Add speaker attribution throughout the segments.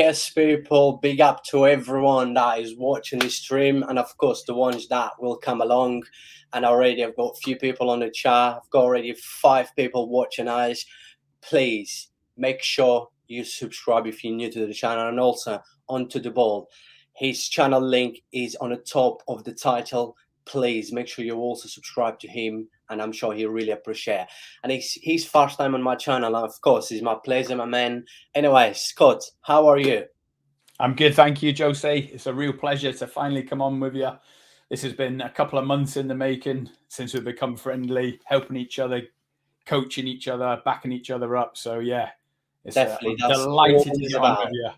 Speaker 1: yes, people, big up to everyone that is watching this stream, and of course the ones that will come along. And already I've got a few people on the chat. I've got already 5 people watching us. Please make sure you subscribe if you're new to the channel, and also onto the ball. His channel link is on the top of the title. Please make sure you also subscribe to him, and I'm sure he'll really appreciate it. And it's his first time on my channel, and of course it's my pleasure, my man. Anyway, Scott, how are you?
Speaker 2: I'm good, thank you, Jose. It's a real pleasure to finally come on with you. This has been a couple of months in the making since we've become friendly, helping each other, coaching each other, backing each other up. So yeah, it's
Speaker 1: Definitely,
Speaker 2: I'm
Speaker 1: that's
Speaker 2: delighted
Speaker 1: all
Speaker 2: to
Speaker 1: it's
Speaker 2: get on
Speaker 1: about.
Speaker 2: with you.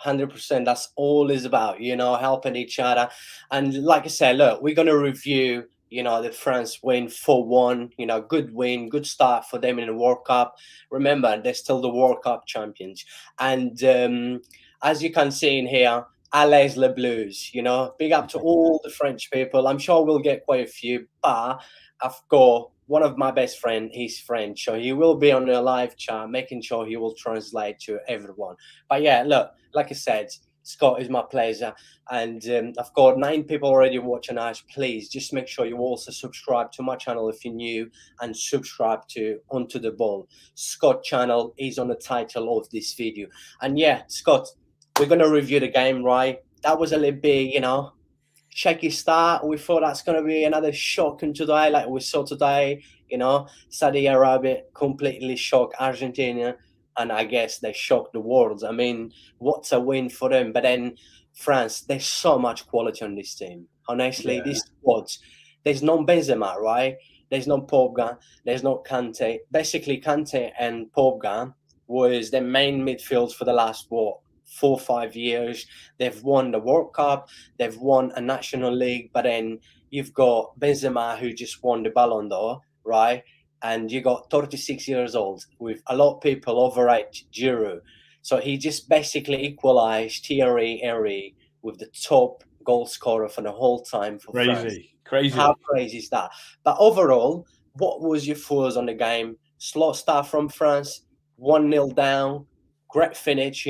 Speaker 1: 100%. That's all it's about, helping each other. And like I said, look, we're gonna review, the France win 4-1. Good win, good start for them in the World Cup. Remember, they're still the World Cup champions. And as you can see in here, Allez les Bleus. Big up to all the French people. I'm sure we'll get quite a few, but I've got one of my best friend. He's French, so he will be on the live chat, making sure he will translate to everyone. But yeah, look, like I said, Scott, is my pleasure. And I've got 9 people already watching us. Please just make sure you also subscribe to my channel if you're new, and subscribe to Onto the Ball. Scott channel is on the title of this video. And yeah, Scott, we're going to review the game, right? That was a little bit, shaky start. We thought that's going to be another shock in today, like we saw today. Saudi Arabia completely shocked Argentina, and I guess they shocked the world. I mean, what's a win for them? But then France, there's so much quality on this team. Honestly, this squad, there's no Benzema, right? There's no Pogba, there's no Kante. Basically, Kante and Pogba was the main midfield for the last 4 or 5 years. They've won the World Cup, they've won a National League, but then you've got Benzema, who just won the Ballon d'Or, right? And you got 36 years old, with a lot of people overrate Giroud. So he just basically equalized Thierry Henry with the top goal scorer for the whole time for France.
Speaker 2: Crazy.
Speaker 1: How crazy is that? But overall, what was your thoughts on the game? Slow start from France, 1-0 down, great finish,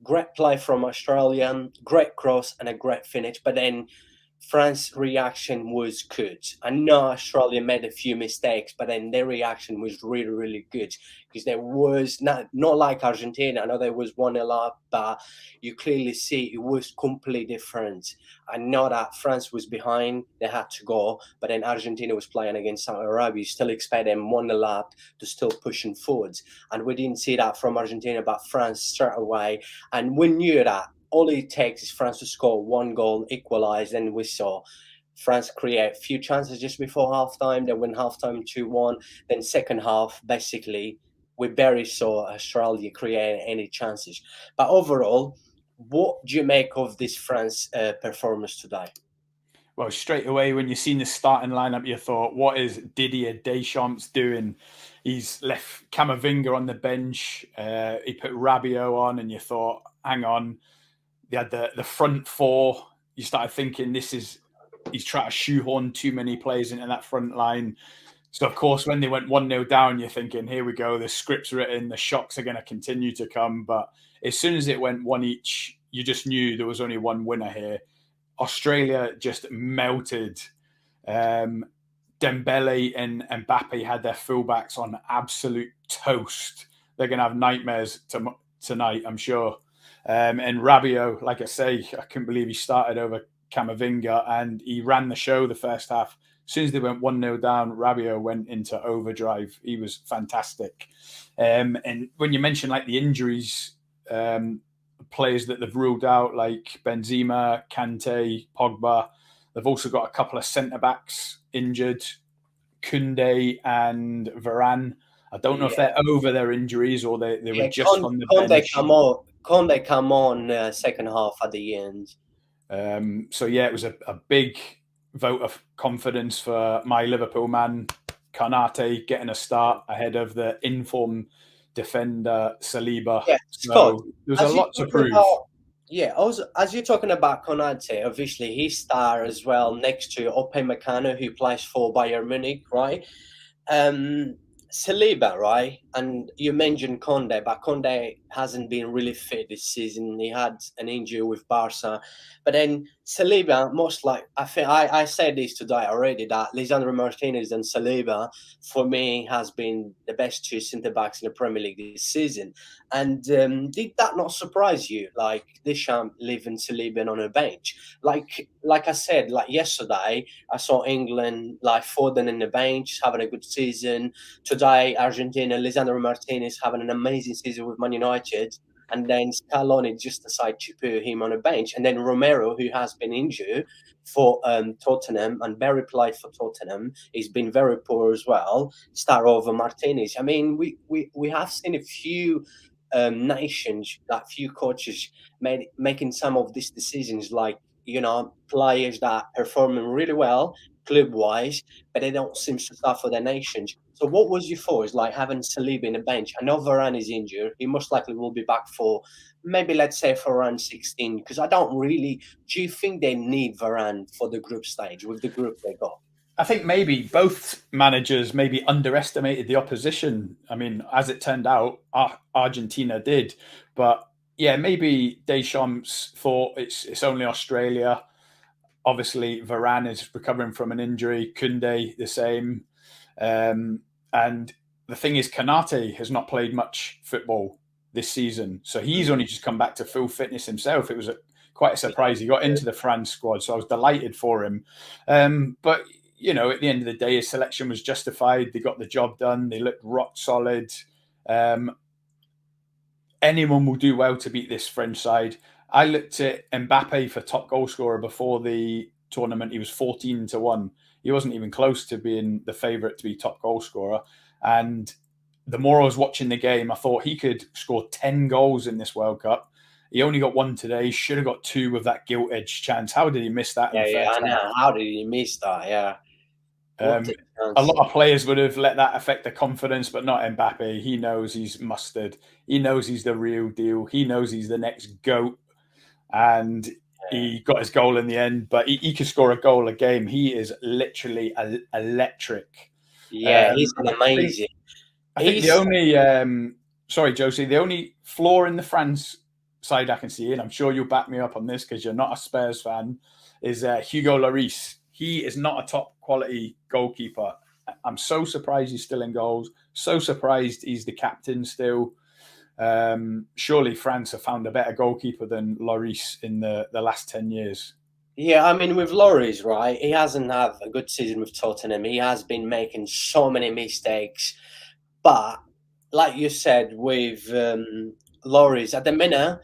Speaker 1: great play from Australia, great cross and a great finish. But then France's reaction was good. I know Australia made a few mistakes, but then their reaction was really, really good, because there was not like Argentina. I know there was 1-0 up, but you clearly see it was completely different. I know that France was behind, they had to go, but then Argentina was playing against Saudi Arabia. You still expect them 1-0 up to still pushing forwards. And we didn't see that from Argentina, but France straight away. And we knew that all it takes is France to score 1 goal, equalize, and we saw France create a few chances just before halftime. They win halftime 2-1. Then second half, basically, we barely saw Australia create any chances. But overall, what do you make of this France performance today?
Speaker 2: Well, straight away, when you seen the starting lineup, you thought, what is Didier Deschamps doing? He's left Camavinga on the bench. He put Rabiot on, and you thought, hang on. They had the front 4. You started thinking he's trying to shoehorn too many players into that front line. So, of course, when they went 1-0 down, you're thinking, here we go, the script's written, the shocks are going to continue to come. But as soon as it went 1 each, you just knew there was only one winner here. Australia just melted. Dembele and Mbappe had their fullbacks on absolute toast. They're going to have nightmares tonight, I'm sure. And Rabiot, like I say, I couldn't believe he started over Camavinga, and he ran the show the first half. As soon as they went 1-0 down, Rabiot went into overdrive. He was fantastic. And when you mention like the injuries, players that they've ruled out, like Benzema, Kante, Pogba, they've also got a couple of centre-backs injured, Koundé and Varane. I don't know if they're over their injuries or they were just on the bench.
Speaker 1: Conde come on second half at the end.
Speaker 2: So yeah, it was a big vote of confidence for my Liverpool man, Konate, getting a start ahead of the informed defender Saliba.
Speaker 1: Yeah,
Speaker 2: so
Speaker 1: Scott,
Speaker 2: there was a lot to prove.
Speaker 1: Also, as you're talking about Konate, obviously he's star as well next to Upamecano, who plays for Bayern Munich, right? Saliba, right? And you mentioned Conde, but Conde hasn't been really fit this season. He had an injury with Barca, but then Saliba, most like I said this today already, that Lisandro Martinez and Saliba for me has been the best two centre backs in the Premier League this season. And did that not surprise you? Like Deschamps leaving Saliba on a bench, like I said, like yesterday, I saw England like Foden in the bench having a good season. Today, Argentina, Lisandro Martinez having an amazing season with Man United. And then Scaloni just decided to put him on a bench. And then Romero, who has been injured for Tottenham and Barry played for Tottenham, he's been very poor as well. Start over Martinez. I mean, we have seen a few nations, that few coaches making some of these decisions, like players that performing really well club wise, but they don't seem to start for their nations. So what was your thoughts like having Saliba in the bench? I know Varane is injured. He most likely will be back for maybe let's say for round 16. Because I don't really. Do you think they need Varane for the group stage with the group they got?
Speaker 2: I think maybe both managers maybe underestimated the opposition. I mean, as it turned out, Argentina did, but yeah, maybe Deschamps thought it's only Australia. Obviously, Varane is recovering from an injury. Kunde the same, and the thing is, Kanate has not played much football this season, so he's only just come back to full fitness himself. It was quite a surprise. He got into the France squad, so I was delighted for him. But at the end of the day, his selection was justified. They got the job done. They looked rock solid. Anyone will do well to beat this French side. I looked at Mbappe for top goal scorer before the tournament. He was 14-1. He wasn't even close to being the favourite to be top goal scorer. And the more I was watching the game, I thought he could score 10 goals in this World Cup. He only got one today. He should have got two with that gilt-edged chance. How did he miss that in the
Speaker 1: Yeah,
Speaker 2: first
Speaker 1: I know.
Speaker 2: half?
Speaker 1: How did he miss that? Yeah.
Speaker 2: A lot of players would have let that affect their confidence, but not Mbappe. He knows he's mustard. He knows he's the real deal. He knows he's the next GOAT. And he got his goal in the end, but he could score a goal a game. He is literally electric.
Speaker 1: Yeah, he's amazing.
Speaker 2: I think the only, sorry, Josie, the only flaw in the France side I can see, and I'm sure you'll back me up on this because you're not a Spurs fan, is Hugo Lloris. He is not a top quality goalkeeper. I'm so surprised he's still in goals. So surprised he's the captain still. Surely France have found a better goalkeeper than Lloris in the last 10 years.
Speaker 1: Yeah, I mean, with Lloris, right, he hasn't had a good season with Tottenham. He has been making so many mistakes. But, like you said, with Lloris, at the minute,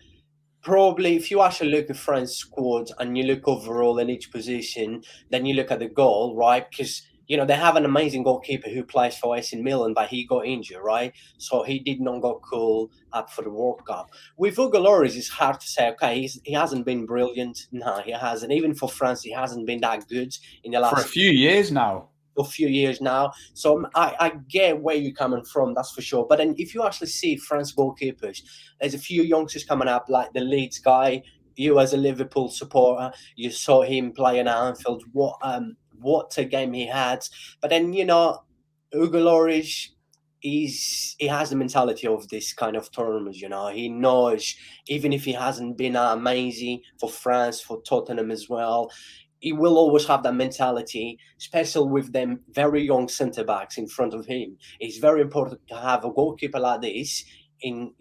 Speaker 1: probably if you actually look at France squad and you look overall in each position, then you look at the goal, right? Because they have an amazing goalkeeper who plays for AC Milan, but he got injured, right? So he did not go cool up for the World Cup. With Hugo Lloris, it's hard to say, okay, he hasn't been brilliant. No, he hasn't. Even for France, he hasn't been that good in the last...
Speaker 2: For a few years now.
Speaker 1: So I get where you're coming from, that's for sure. But then if you actually see France goalkeepers, there's a few youngsters coming up, like the Leeds guy. You as a Liverpool supporter, you saw him playing at Anfield. What a game he had. But then, Hugo Lloris, he has the mentality of this kind of tournaments, He knows, even if he hasn't been amazing for France, for Tottenham as well, he will always have that mentality, especially with them very young centre backs in front of him. It's very important to have a goalkeeper like this in,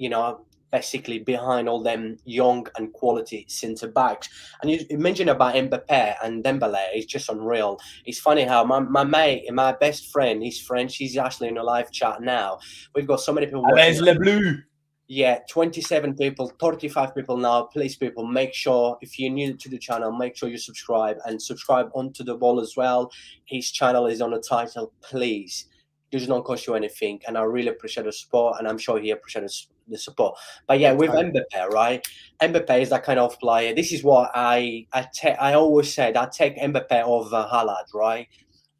Speaker 1: basically behind all them young and quality centre backs. And you mentioned about Mbappe and Dembele. It's just unreal. It's funny how my mate, my best friend, he's French. He's actually in a live chat now. We've got so many people
Speaker 2: watching. Les Bleus.
Speaker 1: Yeah, 27 people, 35 people now. Please, people, make sure, if you're new to the channel, make sure you subscribe and subscribe onto the ball as well. His channel is on the title, please. It does not cost you anything, and I really appreciate the support, and I'm sure he appreciates the support. But yeah, with Mbappe, right? Mbappe is that kind of player. This is what I always said. I take Mbappe over Haaland, right?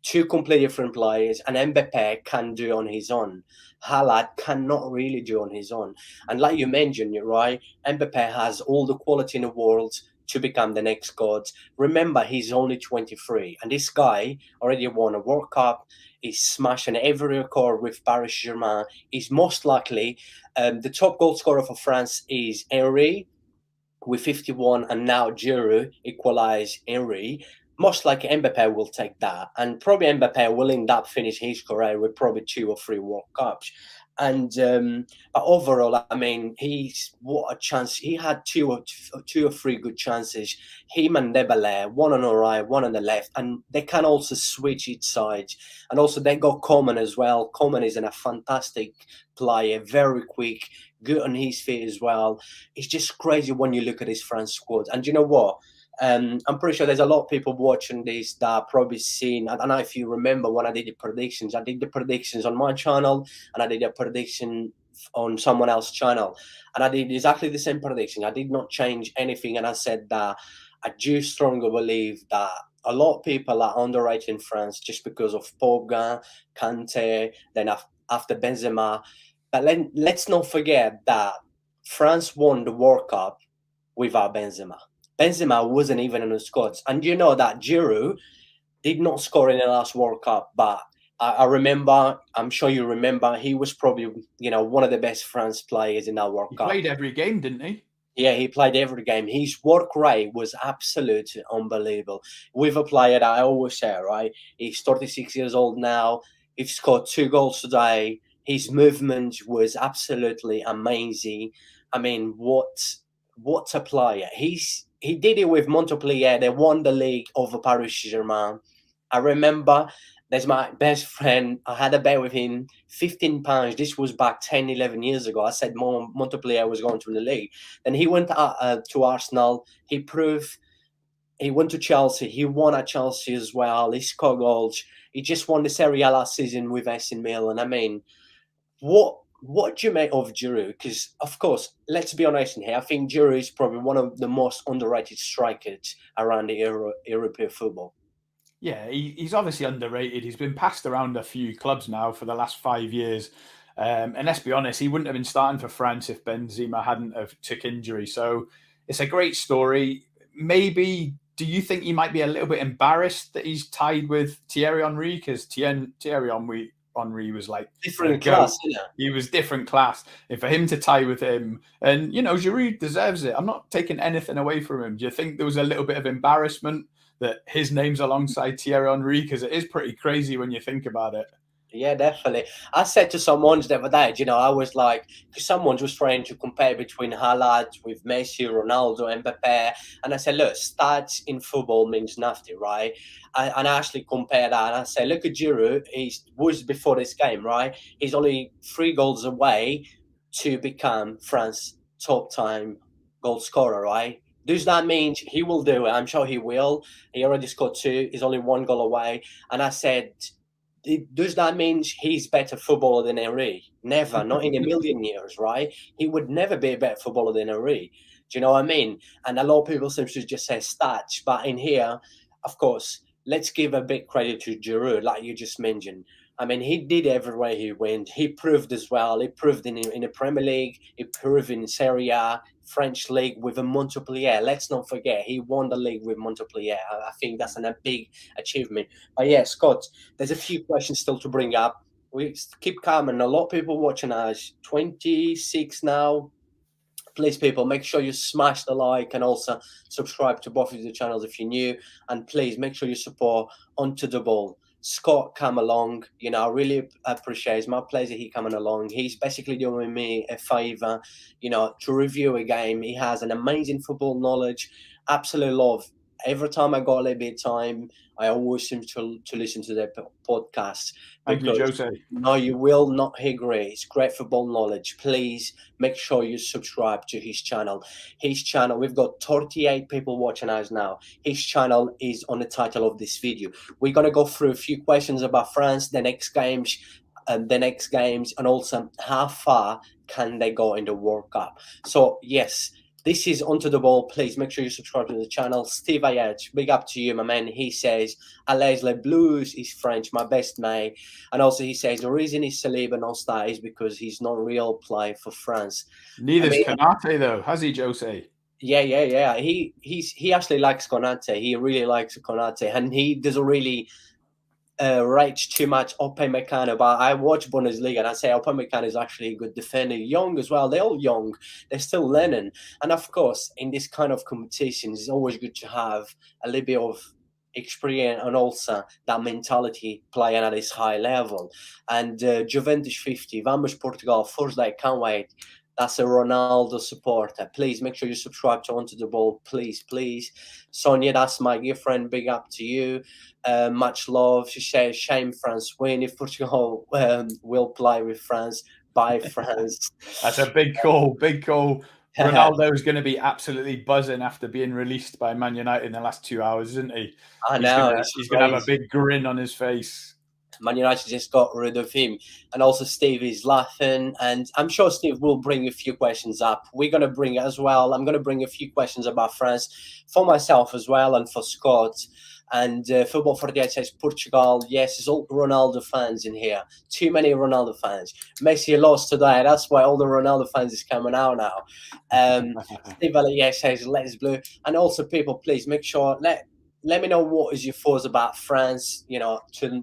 Speaker 1: Two completely different players, and Mbappe can do on his own. Haaland cannot really do on his own. And like you mentioned, you're right, Mbappe has all the quality in the world to become the next god. Remember, he's only 23, and this guy already won a World Cup. He's smashing every record with Paris Saint-Germain. He's most likely the top goal scorer for France is Henry with 51, and now Giroud equalised Henry. Most likely Mbappe will take that, and probably Mbappe will end up finish his career with probably 2 or 3 World Cups. And but overall, I mean, he's what a chance. He had 2 or 3 good chances. Him and Dembele, one on the right, one on the left, and they can also switch each side. And also they got Coman as well. Coman is a fantastic player, very quick, good on his feet as well. It's just crazy when you look at this France squad. And you know what? I'm pretty sure there's a lot of people watching this that probably seen. I don't know if you remember when I did the predictions. I did the predictions on my channel, and I did a prediction on someone else's channel, and I did exactly the same prediction. I did not change anything, and I said that I do strongly believe that a lot of people are underrating France just because of Pogba, Kante, then after Benzema. But let's not forget that France won the World Cup without Benzema. Benzema wasn't even in the squads. And you know that Giroud did not score in the last World Cup, but I remember, I'm sure you remember, he was probably, one of the best France players in that World
Speaker 2: He
Speaker 1: Cup.
Speaker 2: played every game, didn't he?
Speaker 1: Yeah, he played every game. His work rate was absolutely unbelievable. With a player that I always say, right? He's 36 years old now. He's scored 2 goals today. His movement was absolutely amazing. I mean, what a player. He did it with Montpellier. They won the league over Paris Saint-Germain. I remember there's my best friend. I had a bet with him, £15. This was back 10, 11 years ago. I said Montpellier was going to the league. Then he went to Arsenal. He proved. He went to Chelsea. He won at Chelsea as well. He scored goals. He just won the Serie A last season with AC Milan. I mean, what do you make of Giroud? Because, of course, let's be honest in here. I think Giroud is probably one of the most underrated strikers around the European football.
Speaker 2: Yeah, he's obviously underrated. He's been passed around a few clubs now for the last 5 years. And let's be honest, he wouldn't have been starting for France if Benzema hadn't have took injury. So it's a great story. Maybe, do you think he might be a little bit embarrassed that he's tied with Thierry Henry? Because Thierry Henry was like
Speaker 1: different class,
Speaker 2: He was different class. And for him to tie with him, and Giroud deserves it. I'm not taking anything away from him. Do you think there was a little bit of embarrassment that his name's alongside Thierry Henry? Because it is pretty crazy when you think about it.
Speaker 1: Yeah, definitely. I said to someone the other day, I was like, because someone was trying to compare between Haaland with Messi, Ronaldo, and Mbappe. And I said, look, stats in football means nothing, right? And I actually compared that. And I said, look at Giroud. He was before this game, right? He's only 3 goals away to become France's top-time goal scorer, right? Does that mean he will do it? I'm sure he will. He already scored 2. He's only 1 goal away. And I said, does that mean he's better footballer than Henry? Never, not in a million years, right? He would never be a better footballer than Henry. Do you know what I mean? And a lot of people seem to just say stats, but in here, of course, let's give a big credit to Giroud, like you just mentioned. I mean, he did everywhere he went. He proved as well. He proved in the Premier League. He proved in Serie A, French league with a Montpellier. Let's not forget, he won the league with Montpellier. I think that's a big achievement. But yeah, Scott, there's a few questions still to bring up. We keep coming. A lot of people watching us. 26 now. Please, people, make sure you smash the like and also subscribe to both of the channels if you're new. And please make sure you support Onto the Ball. Scott come along. I really appreciate it. It's my pleasure he coming along. He's basically doing me a favor, to review a game. He has an amazing football knowledge. Absolute love. Every time I got a little bit of time, I always seem to listen to their podcast.
Speaker 2: Thank you, Jose.
Speaker 1: No, you will not agree. It's great football knowledge. Please make sure you subscribe to his channel. His channel, we've got 38 people watching us now. His channel is on the title of this video. We're going to go through a few questions about France, the next games, and also how far can they go in the World Cup. So, yes, this is Onto the Ball. Please make sure you subscribe to the channel. Steve Ayat, big up to you, my man. He says, Alain Les Blues is French, my best mate. And also he says, the reason he's Saliba not star is because he's not real play for France.
Speaker 2: Neither's Canate, though, has he, Jose?
Speaker 1: Yeah. He actually likes Konate. He really likes Konate, and he doesn't really rate too much Upamecano, but I watch Bundesliga and I say Upamecano is actually a good defender. Young as well. They're all young. They're still learning. And of course, in this kind of competitions, it's always good to have a little bit of experience and also that mentality playing at this high level. And Juventus 50, Vamos Portugal, Thursday, can't wait. That's a Ronaldo supporter. Please make sure you subscribe to Onto the Ball. Please. Sonia, that's my girlfriend. Big up to you. Much love. She says, shame France win. If Portugal will play with France, bye France.
Speaker 2: That's a big call, big call. Ronaldo is going to be absolutely buzzing after being released by Man United in the last 2 hours, isn't he?
Speaker 1: I know.
Speaker 2: He's gonna have a big grin on his face.
Speaker 1: Man United just got rid of him. And also Steve is laughing. And I'm sure Steve will bring a few questions up. We're going to bring it as well. I'm going to bring a few questions about France for myself as well and for Scott. And Football 48 says Portugal. Yes, it's all Ronaldo fans in here. Too many Ronaldo fans. Messi lost today. That's why all the Ronaldo fans is coming out now. Steve Valier says let's blue. And also people, please make sure let me know what is your thoughts about France.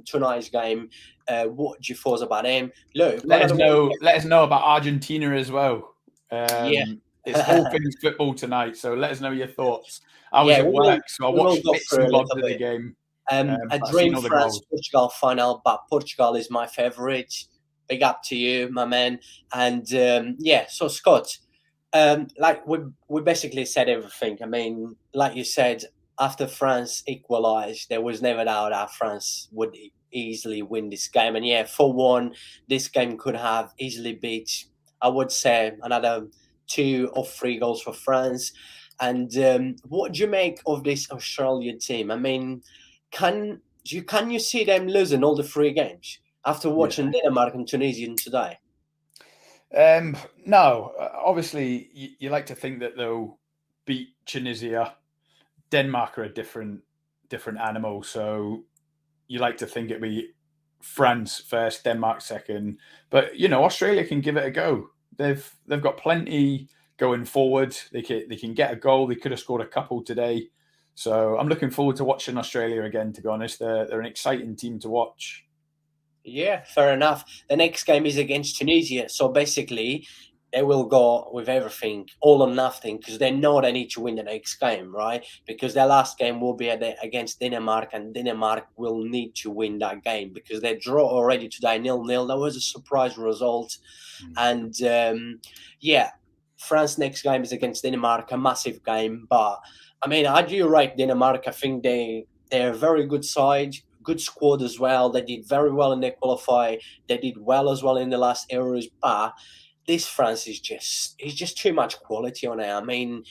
Speaker 1: Tonight's game. What do you thoughts about them? Look,
Speaker 2: let us know about Argentina as well.
Speaker 1: Yeah,
Speaker 2: it's all things football tonight. So let us know your thoughts. I was at work, so I watched bits and bobs of the game.
Speaker 1: A dream France Portugal final, but Portugal is my favourite. Big up to you, my man. And so Scott, like we basically said everything. I mean, like you said, after France equalised, there was never doubt that France would easily win this game. And 4-1, this game could have easily beat, I would say, another 2 or 3 goals for France. And what do you make of this Australian team? I mean, can you see them losing all the 3 games after watching Denmark and Tunisia today?
Speaker 2: No, obviously you like to think that they'll beat Tunisia. Denmark are a different animal, so you like to think it'd be France first, Denmark second. But Australia can give it a go. They've got plenty going forward. They can get a goal. They could have scored a couple today. So I'm looking forward to watching Australia again. To be honest, they're an exciting team to watch.
Speaker 1: Yeah, fair enough. The next game is against Tunisia, so basically they will go with everything, all or nothing, because they know they need to win the next game, right? Because their last game will be against Denmark, and Denmark will need to win that game because they draw already today 0-0. That was a surprise result. And France next game is against Denmark, a massive game. But I mean, I do rate Denmark. I think they're a very good side. Good squad as well. They did very well in their qualify. They did well as well in the last Euros. But this France is just too much quality on it. I mean,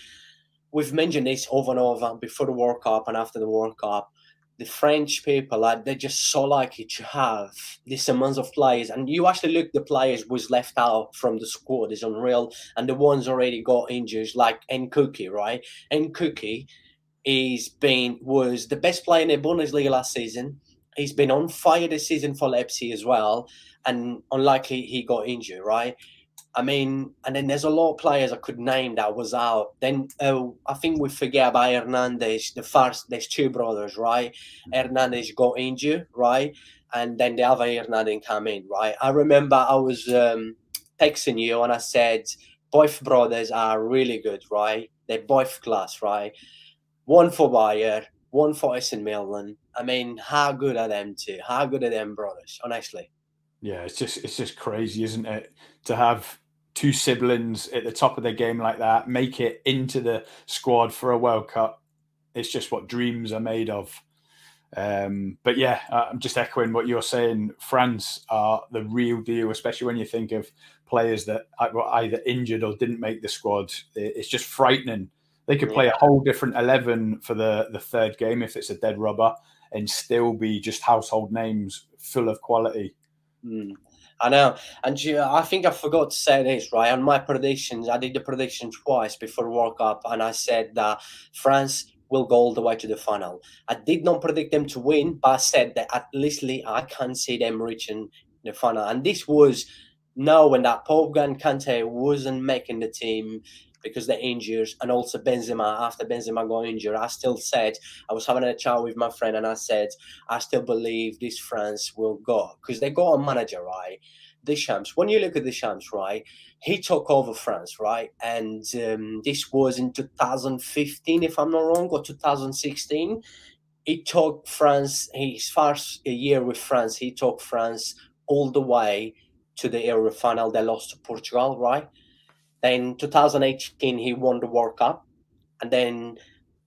Speaker 1: we've mentioned this over and over before the World Cup and after the World Cup. The French people, they're just so lucky to have this amount of players. And you actually look, the players was left out from the squad is unreal. And the ones already got injured, like Nkuki, right? Nkuki was the best player in the Bundesliga last season. He's been on fire this season for Leipzig as well. And unlikely he got injured, right? I mean, and then there's a lot of players I could name that was out. Then I think we forget about Hernandez. There's 2 brothers, right? Hernandez got injured, right? And then the other Hernandez came in, right? I remember I was texting you and I said, both brothers are really good, right? They're both class, right? One for Bayer, one for AC Milan. I mean, how good are them 2? How good are them brothers, honestly?
Speaker 2: Yeah, it's just crazy, isn't it? To have 2 siblings at the top of their game like that, make it into the squad for a World Cup. It's just what dreams are made of. But yeah, I'm just echoing what you're saying. France are the real deal, especially when you think of players that were either injured or didn't make the squad. It's just frightening. They could play a whole different 11 for the 3rd game if it's a dead rubber and still be just household names full of quality.
Speaker 1: I know. And I think I forgot to say this, right? On my predictions, I did the prediction twice before World Cup, and I said that France will go all the way to the final. I did not predict them to win, but I said that at least I can see them reaching the final. And this was knowing that Pogba and Kante wasn't making the team. because they're injured, and also Benzema. After Benzema got injured, I still said, I was having a chat with my friend, and I said I still believe this France will go because they got a manager, right? Deschamps. When you look at Deschamps, right, he took over France, right, and this was in 2015, if I'm not wrong, or 2016. He took France, his first year with France, he took France all the way to the Euro final. They lost to Portugal, right? Then 2018, he won the World Cup, and then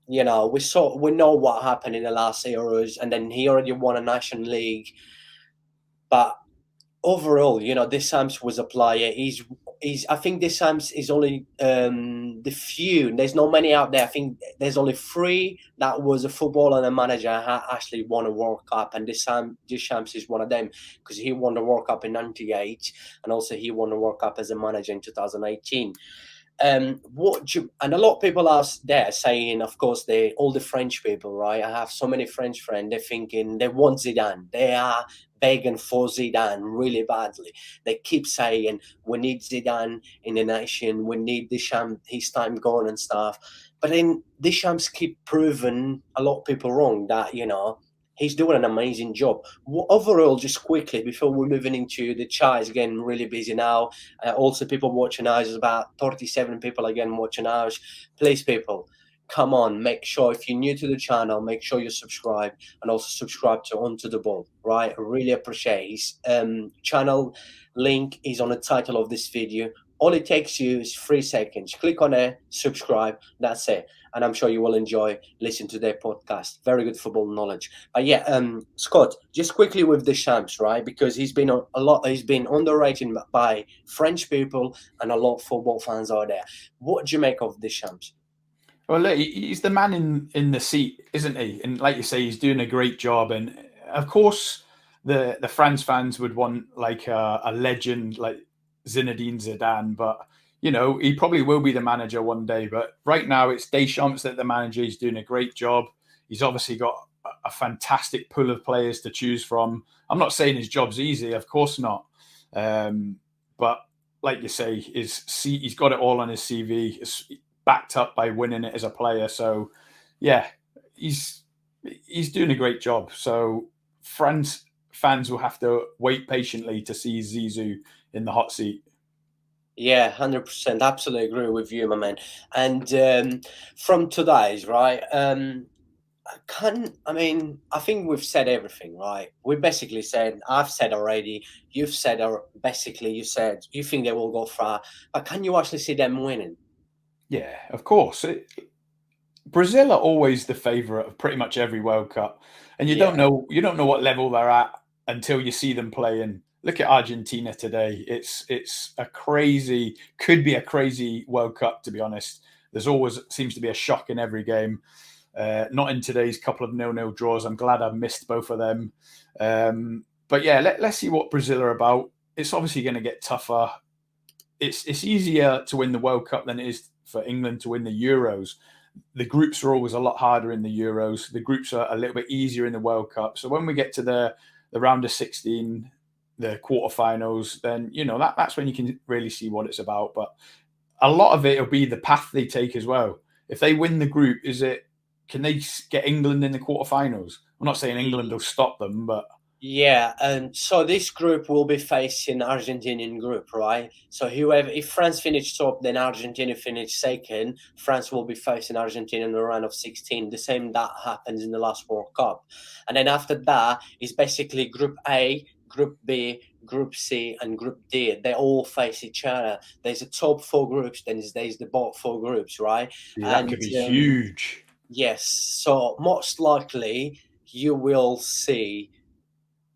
Speaker 1: we know what happened in the last Euros, and then he already won a National League. But overall, Deschamps was a player. He's. I think Deschamps is only the few. There's not many out there. I think there's only three that was a footballer and a manager actually won a World Cup, and Deschamps is one of them because he won the World Cup in '98, and also he won the World Cup as a manager in 2018. And a lot of people are there saying, of course, all the French people, right? I have so many French friends. They're thinking they want Zidane. They are begging for Zidane really badly. They keep saying we need Zidane in the nation. We need Deschamps. His time gone and stuff. But then Deschamps keep proving a lot of people wrong that he's doing an amazing job. Overall, just quickly before we're moving into the chat, is getting really busy now. Also, people watching ours, there's about 37 people again watching ours. Please, people, come on, make sure if you're new to the channel, make sure you subscribe and also subscribe to Onto the Ball, right? I really appreciate his channel link is on the title of this video. All it takes you is 3 seconds. Click on it, subscribe, that's it. And I'm sure you will enjoy listening to their podcast. Very good football knowledge. But yeah, Scott, just quickly with Deschamps, right? Because he's been he's been underrated by French people and a lot of football fans out there. What do you make of Deschamps?
Speaker 2: Well, look, he's the man in the seat, isn't he? And like you say, he's doing a great job. And of course, the France fans would want like a legend like Zinedine Zidane, but he probably will be the manager one day. But right now, it's Deschamps that the manager. He's doing a great job. He's obviously got a fantastic pool of players to choose from. I'm not saying his job's easy, of course not. But like you say, he's got it all on his CV. It's backed up by winning it as a player. So, yeah, he's doing a great job. So, France fans will have to wait patiently to see Zizou in the hot seat.
Speaker 1: Yeah, 100%. Absolutely agree with you, my man. And from today's, right? I think we've said everything, right? We basically said, I've said already, you've said, or basically you said you think they will go far, but can you actually see them winning?
Speaker 2: Yeah, of course. Brazil are always the favourite of pretty much every World Cup, and you don't
Speaker 1: Yeah,
Speaker 2: know what level they're at until you see them play. And look at Argentina today. It's could be a crazy World Cup, to be honest. There's always seems to be a shock in every game. Not in today's couple of 0-0 draws. I'm glad I've missed both of them. But yeah, let's see what Brazil are about. It's obviously going to get tougher. It's easier to win the World Cup than it is for England to win the Euros. The groups are always a lot harder in the Euros. The groups are a little bit easier in the World Cup. So when we get to the round of 16, the quarterfinals, then that's when you can really see what it's about. But a lot of it will be the path they take as well. If they win the group, can they get England in the quarterfinals? I'm not saying England will stop them, but
Speaker 1: yeah. And so this group will be facing Argentinian group, right? So if France finish top, then Argentina finish second. France will be facing Argentina in the round of 16. The same that happens in the last World Cup, and then after that is basically Group A, Group B, Group C, and Group D. They all face each other. There's the top four groups, then there's the bottom four groups, right?
Speaker 2: that
Speaker 1: And
Speaker 2: could be huge.
Speaker 1: yes, so most likely you will see.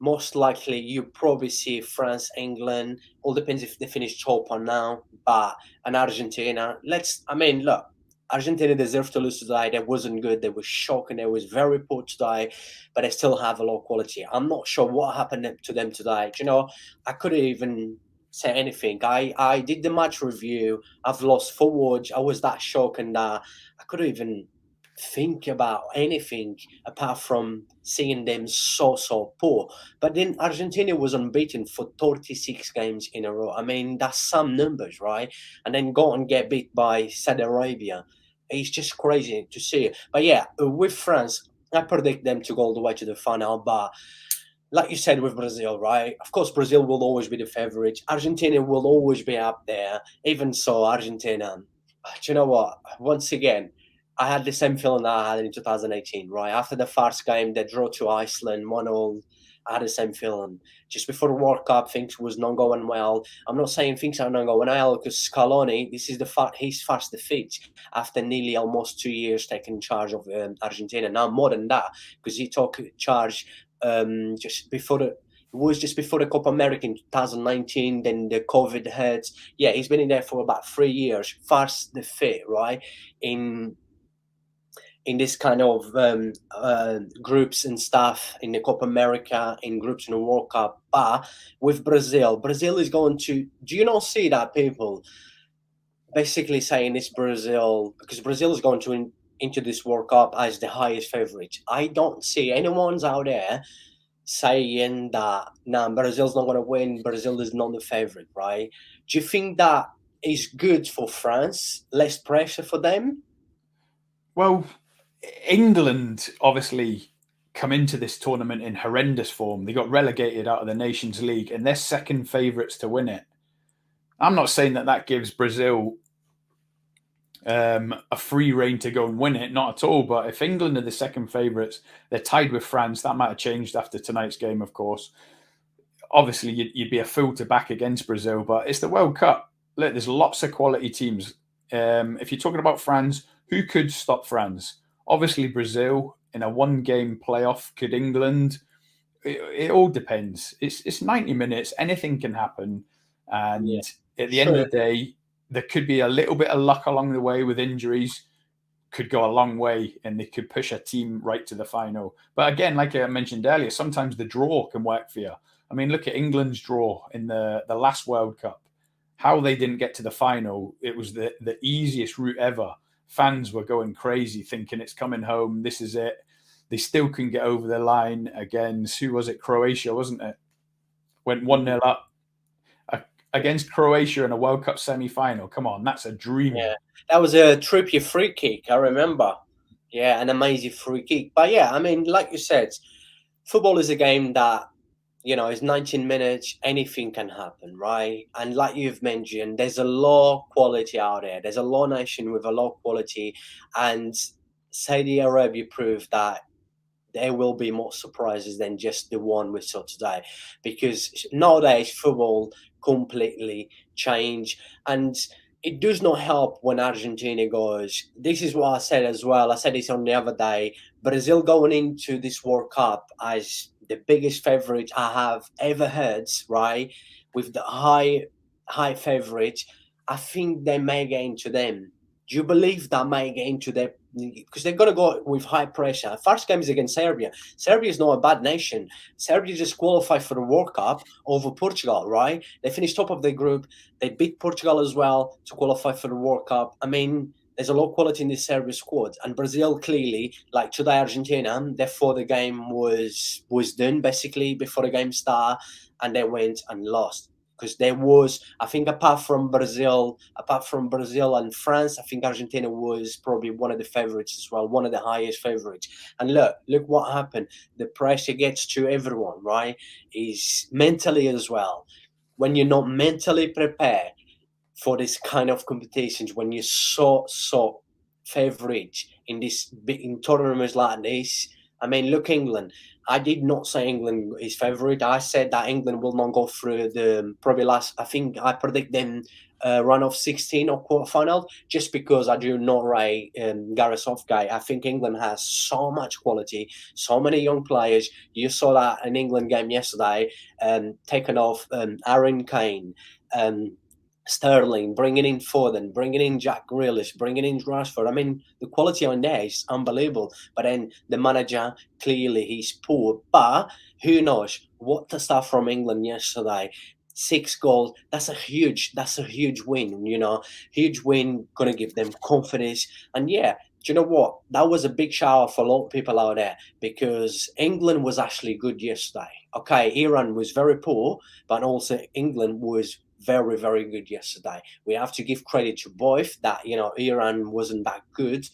Speaker 1: Most likely, you probably see France, England. All depends if they finish top or now. But and Argentina. Look, Argentina deserves to lose today. They wasn't good. They were shocking. They was very poor today, but they still have a low quality. I'm not sure what happened to them today. I couldn't even say anything. I did the match review. I've lost 4 words. I was that shocked and I couldn't even think about anything apart from seeing them so poor. But then Argentina was unbeaten for 36 games in a row. I mean, that's some numbers, right? And then go and get beat by Saudi Arabia. It's just crazy to see. But yeah, with France, I predict them to go all the way to the final. But like you said with Brazil, right? Of course, Brazil will always be the favorite. Argentina will always be up there. Even so, Argentina. Do you know what? Once again, I had the same feeling that I had in 2018, right? After the first game, they drew to Iceland 1-0. I had the same feeling. Just before the World Cup, things was not going well. I'm not saying things are not going well because Scaloni, this is his first defeat after nearly almost 2 years taking charge of Argentina. Now more than that, because he took charge just before the it was just before the Copa America in 2019. Then the COVID hit. Yeah, he's been in there for about 3 years. First defeat, right? In in this kind of groups and stuff in the Copa America, in groups in the World Cup. But with Brazil, Brazil is going to. Do you not see that people basically saying it's Brazil because Brazil is going to into this World Cup as the highest favorite? I don't see anyone's out there saying that nah, Brazil's not going to win. Brazil is not the favorite, right? Do you think that is good for France? Less pressure for them?
Speaker 2: Well, England obviously come into this tournament in horrendous form. They got relegated out of the Nations League and they're second favourites to win it. I'm not saying that that gives Brazil a free reign to go and win it, not at all. But if England are the second favourites, they're tied with France. That might have changed after tonight's game, of course. Obviously, you'd be a fool to back against Brazil, but it's the World Cup. Look, there's lots of quality teams. If you're talking about France, who could stop France? Obviously, Brazil in a one-game playoff. Could England? It all depends. It's 90 minutes. Anything can happen,
Speaker 1: Yeah,
Speaker 2: and at the end
Speaker 1: sure.
Speaker 2: of the day, there could be a little bit of luck along the way with injuries. Could go a long way, and they could push a team right to the final. But again, like I mentioned earlier, sometimes the draw can work for you. I mean, look at England's draw in the last World Cup. How they didn't get to the final, it was the easiest route ever. Fans were going crazy, thinking it's coming home. This is it. They still couldn't get over the line against who was it? Croatia, wasn't it? Went 1-0 up against Croatia in a World Cup semi-final. Come on, that's a dream.
Speaker 1: Yeah, that was a Trippier free kick. I remember. Yeah, an amazing free kick. But yeah, I mean, like you said, football is a game that is 19 minutes. Anything can happen, right? And like you've mentioned, there's a lot of quality out there. There's a law nation with a lot of quality, and Saudi Arabia proved that there will be more surprises than just the one we saw today, because nowadays football completely change, and it does not help when Argentina goes. This is what I said as well. I said this on the other day. Brazil going into this World Cup as the biggest favorite I have ever heard, right? With the high favorite, I think they may get into them. Do you believe that may get into their because they're going to go with high pressure. First game is against Serbia. Serbia is not a bad nation. Serbia just qualified for the World Cup over Portugal, right? They finished top of their group. They beat Portugal as well to qualify for the World Cup. I mean, there's a lot of quality in this Serbia squad. And Brazil clearly, like today, Argentina, therefore the game was done basically before the game started, and they went and lost because there was, I think, apart from Brazil and France, I think Argentina was probably one of the favorites as well, one of the highest favorites. And look what happened. The pressure gets to everyone, right? Is mentally as well. When you're not mentally prepared for this kind of competitions, when you're so favorite in this in tournaments like this. I mean, look, England. I did not say England is favourite. I said that England will not go through the probably last. I think I predict them run of 16 or quarterfinal, just because I do not rate Gareth Southgate. I think England has so much quality, so many young players. You saw that in England game yesterday, taken off Aaron Kane. Sterling, bringing in Foden, bringing in Jack Grealish, bringing in Rashford. I mean, the quality on there is unbelievable. But then the manager, clearly he's poor. But who knows? What the stuff from England yesterday. 6 goals. That's a huge win, huge win, gonna give them confidence. And yeah, do you know what? That was a big shower for a lot of people out there because England was actually good yesterday. Okay, Iran was very poor, but also England was very, very good yesterday. We have to give credit to both that, Iran wasn't that good,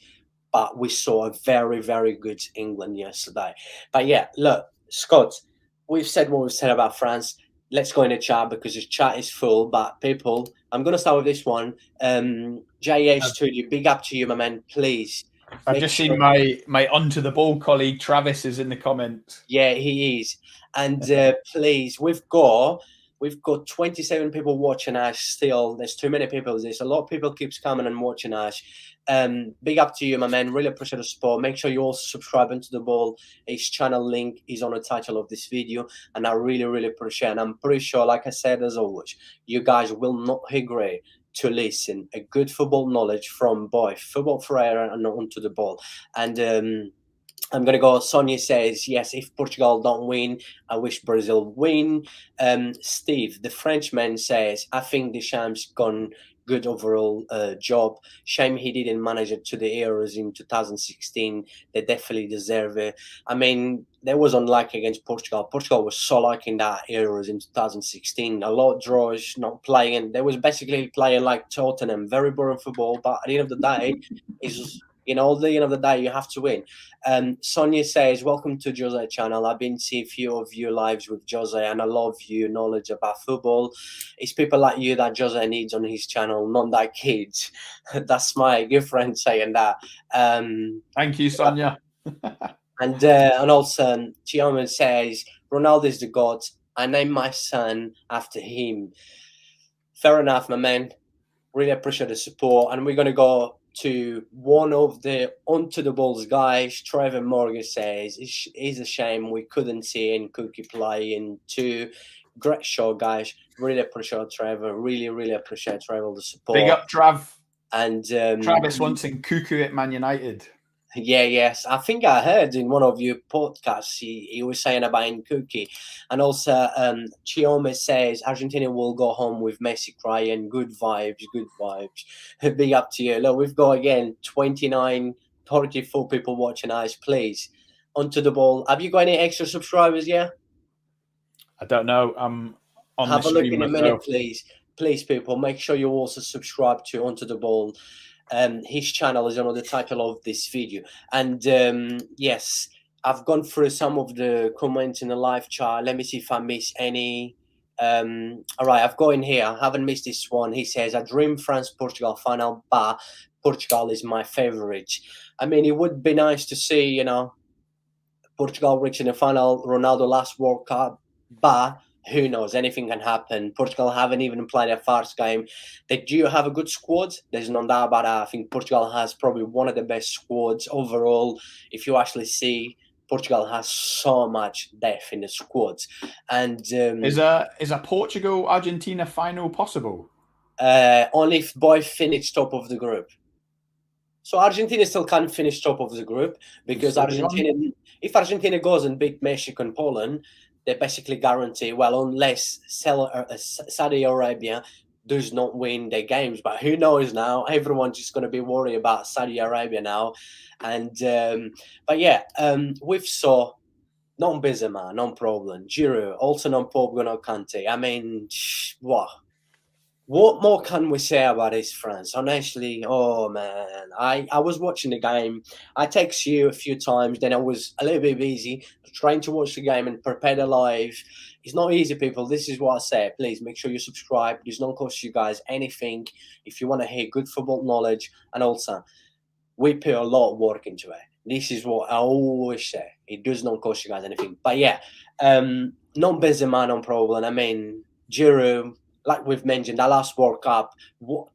Speaker 1: but we saw a very, very good England yesterday. But yeah, look, Scott, we've said what we've said about France. Let's go in the chat because the chat is full. But people, I'm going to start with this one. JH Studio, big up to you, my man. Please
Speaker 2: I've
Speaker 1: make
Speaker 2: just
Speaker 1: sure.
Speaker 2: seen my onto the ball colleague Travis is in the comments.
Speaker 1: Yeah, he is. And please, we've got 27 people watching us still. There's too many people. There's a lot of people keeps coming and watching us. Big up to you, my man. Really appreciate the support. Make sure you also subscribe into the ball. His channel link is on the title of this video, and I really, really appreciate it. And I'm pretty sure, like I said, as always, you guys will not regret to listen a good football knowledge from both Football Ferreira and Onto the Ball. And I'm going to go. Sonia says, yes, if Portugal don't win, I wish Brazil win. Steve, the Frenchman, says, I think Deschamps gone good overall job. Shame he didn't manage it to the Euros in 2016. They definitely deserve it. I mean, there was unlucky against Portugal. Portugal was so lucky in that Euros in 2016. A lot of draws, not playing. They was basically playing like Tottenham, very boring football. But at the end of the day, is at the end of the day, you have to win. Sonia says, welcome to Jose channel. I've been seeing a few of your lives with Jose and I love your knowledge about football. It's people like you that Jose needs on his channel, not that kids. That's my good friend saying that.
Speaker 2: Thank you, Sonia.
Speaker 1: And also, Chioma says, Ronaldo is the god. I named my son after him. Fair enough, my man. Really appreciate the support. And we're going to go to one of the Onto the Balls guys. Trevor Morgan says, it's a shame we couldn't see Cookie play in two. Great show, guys. Really appreciate Trevor. Really, really appreciate Trevor, the support.
Speaker 2: Big up, Trav.
Speaker 1: And
Speaker 2: Travis wants in Cuckoo at Man United.
Speaker 1: Yeah, yes. I think I heard in one of your podcasts he was saying about Cookie. And also Chiome says Argentina will go home with Messi crying. Good vibes, good vibes. Big up to you. Look, we've got again 29, 34 people watching us. Please, onto the ball. Have you got any extra subscribers yet?
Speaker 2: I don't know. I'm on
Speaker 1: Have
Speaker 2: the
Speaker 1: a look
Speaker 2: stream
Speaker 1: in a minute, please. Please, people, make sure you also subscribe to Onto the Ball. His channel is under the title of this video. And yes, I've gone through some of the comments in the live chat. Let me see if I miss any. All right, I've got in here. I haven't missed this one. He says, I dream France-Portugal final, but Portugal is my favorite. I mean, it would be nice to see, Portugal reaching the final, Ronaldo last World Cup, but who knows? Anything can happen. Portugal haven't even played their first game. They do have a good squad. There's no doubt about that. I think Portugal has probably one of the best squads overall. If you actually see, Portugal has so much depth in the squads. And
Speaker 2: is a Portugal Argentina final possible?
Speaker 1: Only if both finish top of the group. So Argentina still can't finish top of the group because if Argentina goes and beat Mexico and Poland, they basically guarantee, well, unless Saudi Arabia does not win their games. But who knows now? Everyone's just going to be worried about Saudi Arabia now. And but yeah, we've saw non-Benzema, non-problem. Giroud, also non-Pogba, no Kante. I mean, what more can we say about this France? Honestly, oh man, I was watching the game. I text you a few times, then I was a little bit busy trying to watch the game and prepare the live. It's not easy, people. This is what I say. Please make sure you subscribe. It does not cost you guys anything if you want to hear good football knowledge. And also, we put a lot of work into it. This is what I always say. It does not cost you guys anything. But yeah, non-Benzema, no problem. I mean, Giroud, like we've mentioned, that last World Cup, what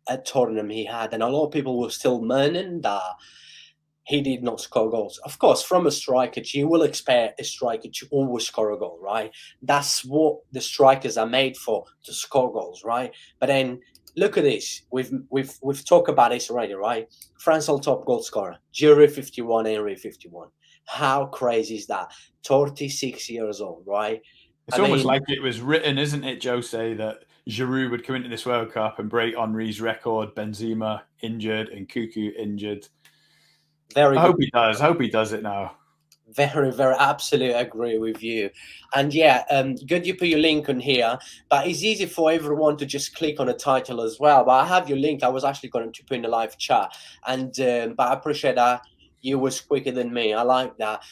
Speaker 1: a tournament he had. And a lot of people were still mourning that he did not score goals. Of course, from a striker, you will expect a striker to always score a goal, right? That's what the strikers are made for, to score goals, right? But then look at this. We've talked about this already, right? France all top goal scorer. Giroud 51, Henry 51. How crazy is that? 36 years old, right?
Speaker 2: It's almost like it was written, isn't it, Jose, that Giroud would come into this World Cup and break Henry's record, Benzema injured and Cuckoo injured.
Speaker 1: Very
Speaker 2: I
Speaker 1: good.
Speaker 2: hope he does. I hope he does it now.
Speaker 1: Very, very absolutely agree with you. And yeah, good you put your link on here, but it's easy for everyone to just click on a title as well. But I have your link. I was actually going to put in the live chat, and but I appreciate that you was quicker than me. I like that.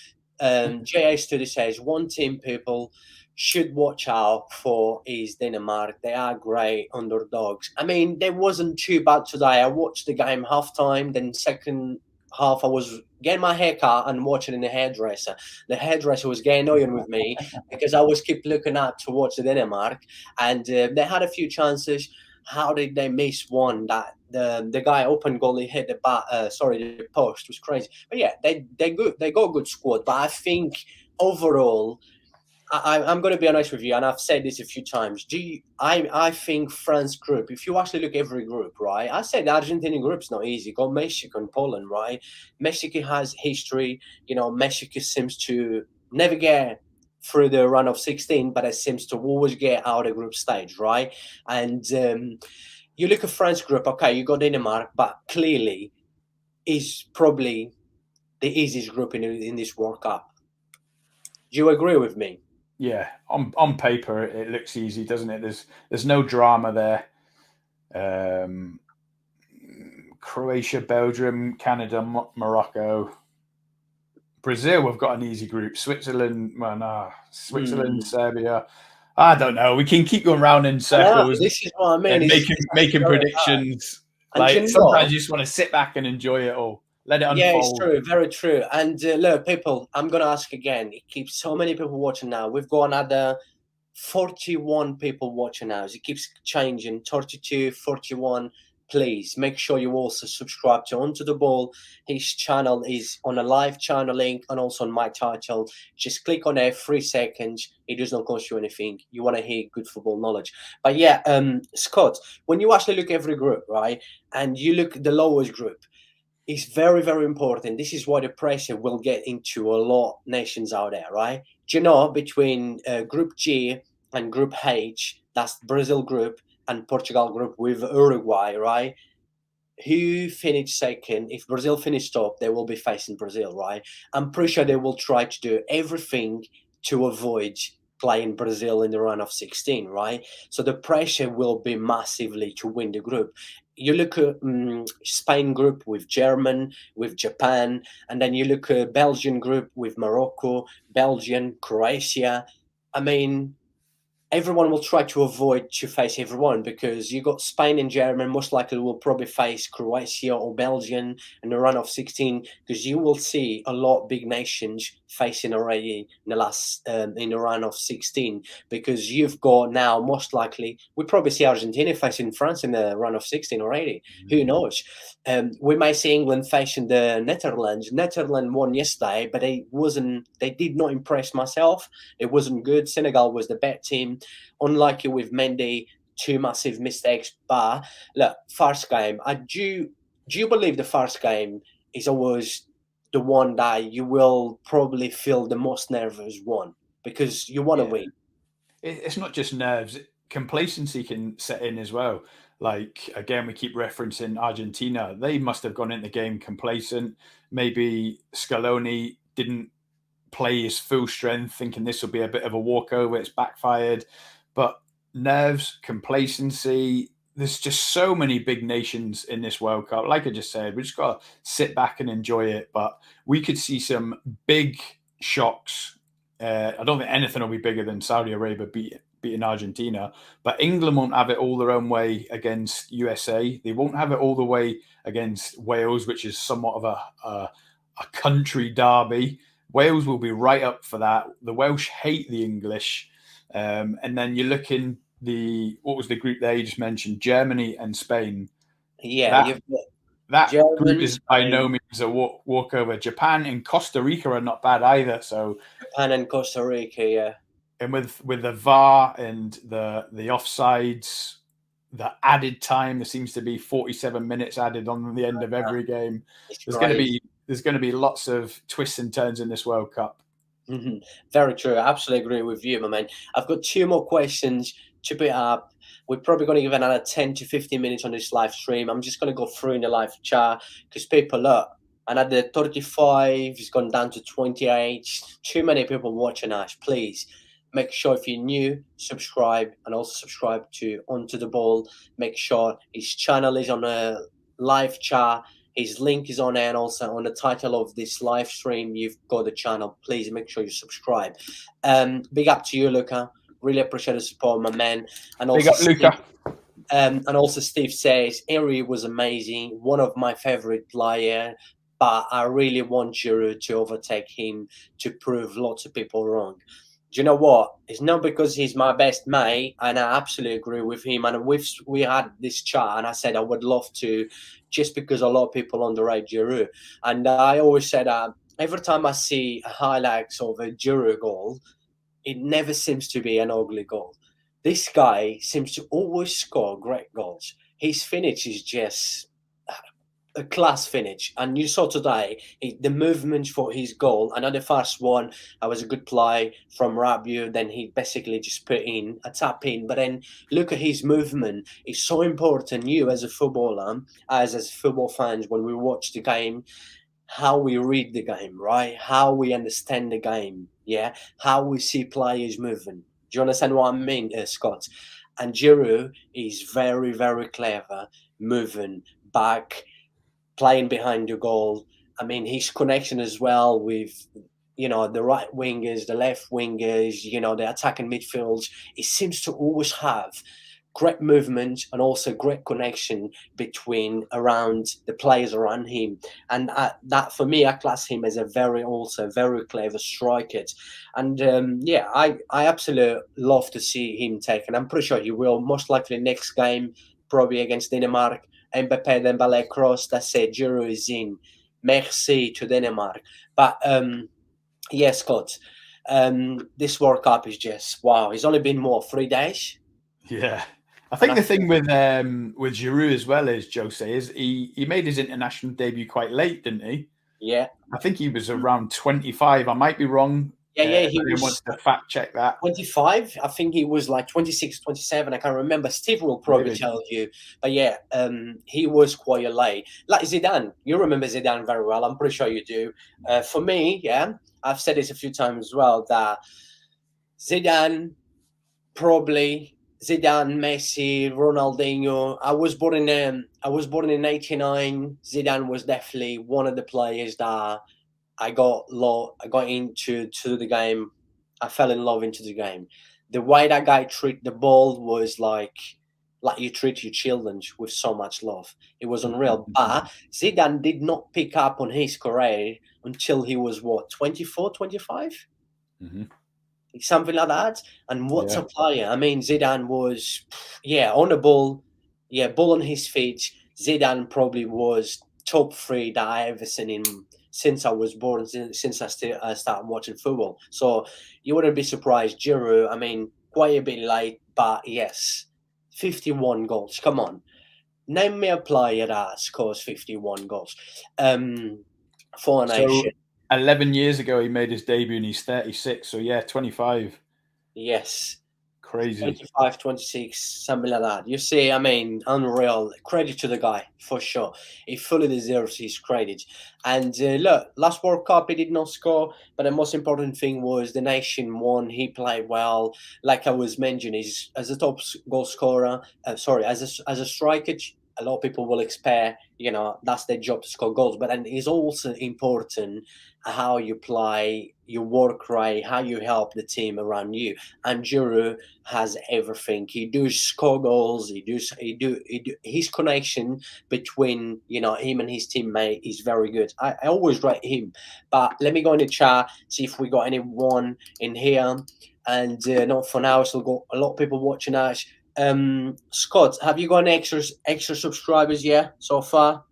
Speaker 1: JA Study says one team people should watch out for is Denmark. They are great underdogs. I mean, they wasn't too bad today. I watched the game halftime, then second half I was getting my hair cut and watching in the hairdresser. The hairdresser was getting annoying with me because I was keep looking up to watch the Denmark, and they had a few chances. How did they miss one? That the guy open goalie hit the the post was crazy. But yeah, they good. They got a good squad. But I think overall, I'm going to be honest with you, and I've said this a few times. I think France group, if you actually look every group, right? I said the Argentinian group's not easy. Got Mexico and Poland, right? Mexico has history. You know, Mexico seems to never get through the run of 16, but it seems to always get out of group stage, right? And you look at France group, okay, you got Denmark, but clearly is probably the easiest group in this World Cup. Do you agree with me?
Speaker 2: Yeah, on paper it looks easy, doesn't it? There's no drama there. Croatia, Belgium, Canada, Morocco, Brazil. We've got an easy group. Switzerland, well, no, Switzerland, Serbia. I don't know. We can keep going round in
Speaker 1: I know,
Speaker 2: circles
Speaker 1: this is what I mean.
Speaker 2: and
Speaker 1: It's
Speaker 2: making
Speaker 1: very hard.
Speaker 2: predictions.
Speaker 1: And
Speaker 2: Like
Speaker 1: you know,
Speaker 2: sometimes you just want to sit back and enjoy it all, let it
Speaker 1: yeah, it's
Speaker 2: unfold.
Speaker 1: true, very true. And look, people, I'm gonna ask again. It keeps so many people watching now. We've got another 41 people watching now. It keeps changing. 32, 41. Please make sure you also subscribe to Onto the Ball. His channel is on a live channel link and also on my title. Just click on it, 3 seconds. It does not cost you anything. You want to hear good football knowledge. But yeah, Scott, when you actually look every group, right, and you look at the lowest group, it's very, very important. This is why the pressure will get into a lot of nations out there, right? Do you know between Group G and Group H, that's Brazil group and Portugal group with Uruguay, right? Who finished second? If Brazil finished top, they will be facing Brazil, right? I'm pretty sure they will try to do everything to avoid playing Brazil in the run of 16, right? So the pressure will be massively to win the group. You look at Spain group with German, with Japan, and then you look at Belgian group with Morocco, Belgium, Croatia. I mean, everyone will try to avoid to face everyone because you got Spain and Germany most likely will probably face Croatia or Belgium in the run of 16 because you will see a lot of big nations facing already in the last in the run of 16 because you've got now most likely we probably see Argentina facing France in the run of 16 already. Who knows? We may see England facing the Netherlands. Netherlands won yesterday, but they did not impress myself. It wasn't good. Senegal was the better team. Unlucky with Mendy, two massive mistakes. But look, first game. Do you believe the first game is always the one that you will probably feel the most nervous one because you want to
Speaker 2: Yeah,
Speaker 1: win?
Speaker 2: it's not just nerves. Complacency can set in as well. Like again, we keep referencing Argentina. They must have gone into the game complacent. Maybe Scaloni didn't play his full strength, thinking this will be a bit of a walkover. It's backfired. But nerves, complacency, there's just so many big nations in this World Cup. Like I just said, we just got to sit back and enjoy it. But we could see some big shocks. I don't think anything will be bigger than Saudi Arabia beating Argentina. But England won't have it all their own way against USA. They won't have it all the way against Wales, which is somewhat of a country derby. Wales will be right up for that. The Welsh hate the English. And then you look in what was the group there you just mentioned? Germany and Spain.
Speaker 1: Yeah,
Speaker 2: That
Speaker 1: you've got
Speaker 2: that group
Speaker 1: German,
Speaker 2: is by no
Speaker 1: Spain,
Speaker 2: means a walkover. Japan and Costa Rica are not bad either. So,
Speaker 1: Japan, and Costa Rica. Yeah,
Speaker 2: and with the VAR and the offsides, the added time, there seems to be 47 minutes added on the end of every game.
Speaker 1: it's
Speaker 2: There's going to
Speaker 1: crazy.
Speaker 2: be there's going to be lots of twists and turns in this World Cup.
Speaker 1: Very true. I absolutely agree with you, my man. I've got two more questions to put up. We're probably going to give another 10 to 15 minutes on this live stream. I'm just going to go through in the live chat because people look. and at the 35, it's gone down to 28. Too many people watching us. Please make sure if you're new, subscribe, and also subscribe to Onto the Ball. Make sure his channel is on a live chat. His link is on there, and also on the title of this live stream, you've got the channel. Please make sure you subscribe. Big up to you, Luca. Really appreciate the support, my man. And
Speaker 2: Big
Speaker 1: also,
Speaker 2: up, Luca.
Speaker 1: and also Steve says Henry was amazing, one of my favorite player, but I really want Giroud to overtake him to prove lots of people wrong. Do you know what? It's not because he's my best mate, and I absolutely agree with him. And we had this chat, and I said I would love to, just because a lot of people underrate Giroud. And I always said every time I see highlights of a Giroud goal, it never seems to be an ugly goal. This guy seems to always score great goals. His finish is just a class finish, and you saw today the movement for his goal. I know the first one was a good play from Rabiot, then he basically just put in a tap in, but then look at his movement. It's so important. You as a footballer, as football fans, when we watch the game, how we read the game, right? How we understand the game, yeah? How we see players moving. Do you understand what I mean, Scott? And Giroud is very, very clever, moving back, playing behind the goal. I mean, his connection as well with, the right wingers, the left wingers, the attacking midfields. He seems to always have great movement and also great connection between around the players around him, and that for me I class him as a very clever striker. And I absolutely love to see him take, and I'm pretty sure he will, most likely next game, probably against Denmark. Mbappe, Dembele cross, that's it, Giroud is in. Merci to Denmark. But yes, Scott, this World Cup is just wow. It's only been 3 days.
Speaker 2: Yeah. I think the thing with Giroud as well is, Jose, is he made his international debut quite late, didn't he?
Speaker 1: Yeah.
Speaker 2: I think he was around 25. I might be wrong.
Speaker 1: Yeah, he
Speaker 2: wants to fact check that.
Speaker 1: 25. I think he was like 26, 27. I can't remember. Steve will probably tell you. But yeah, he was quite late. Like Zidane. You remember Zidane very well. I'm pretty sure you do. For me, yeah, I've said this a few times as well, that Zidane, Messi, Ronaldinho. I was born in '89. Zidane was definitely one of the players that I got into the game. I fell in love into the game. The way that guy treat the ball was like you treat your children with so much love. It was unreal. But Zidane did not pick up on his career until he was 24, 25?
Speaker 2: Mm-hmm.
Speaker 1: Something like that. And what's a player? I mean, Zidane was, on the ball, ball on his feet. Zidane probably was top 3 that I ever seen him since I was born, since I started watching football. So you wouldn't be surprised. Giroud, I mean, quite a bit late, but yes, 51 goals. Come on. Name me a player that scores 51 goals for a nation.
Speaker 2: 11 years ago, he made his debut and he's 36. So, 25.
Speaker 1: Yes.
Speaker 2: Crazy.
Speaker 1: 25, 26, something like that. You see, I mean, unreal. Credit to the guy, for sure. He fully deserves his credit. And look, last World Cup, he did not score, but the most important thing was the nation won. He played well. Like I was mentioning, he's as a top goal scorer, as a striker, a lot of people will expect, that's their job to score goals. But then it's also important how you play, your work rate, how you help the team around you. And Giroud has everything. He does score goals. His connection between him and his teammate is very good. I always rate him. But let me go in the chat, see if we got anyone in here. And not for now, still got a lot of people watching us. Scott, have you got any extra subscribers so far?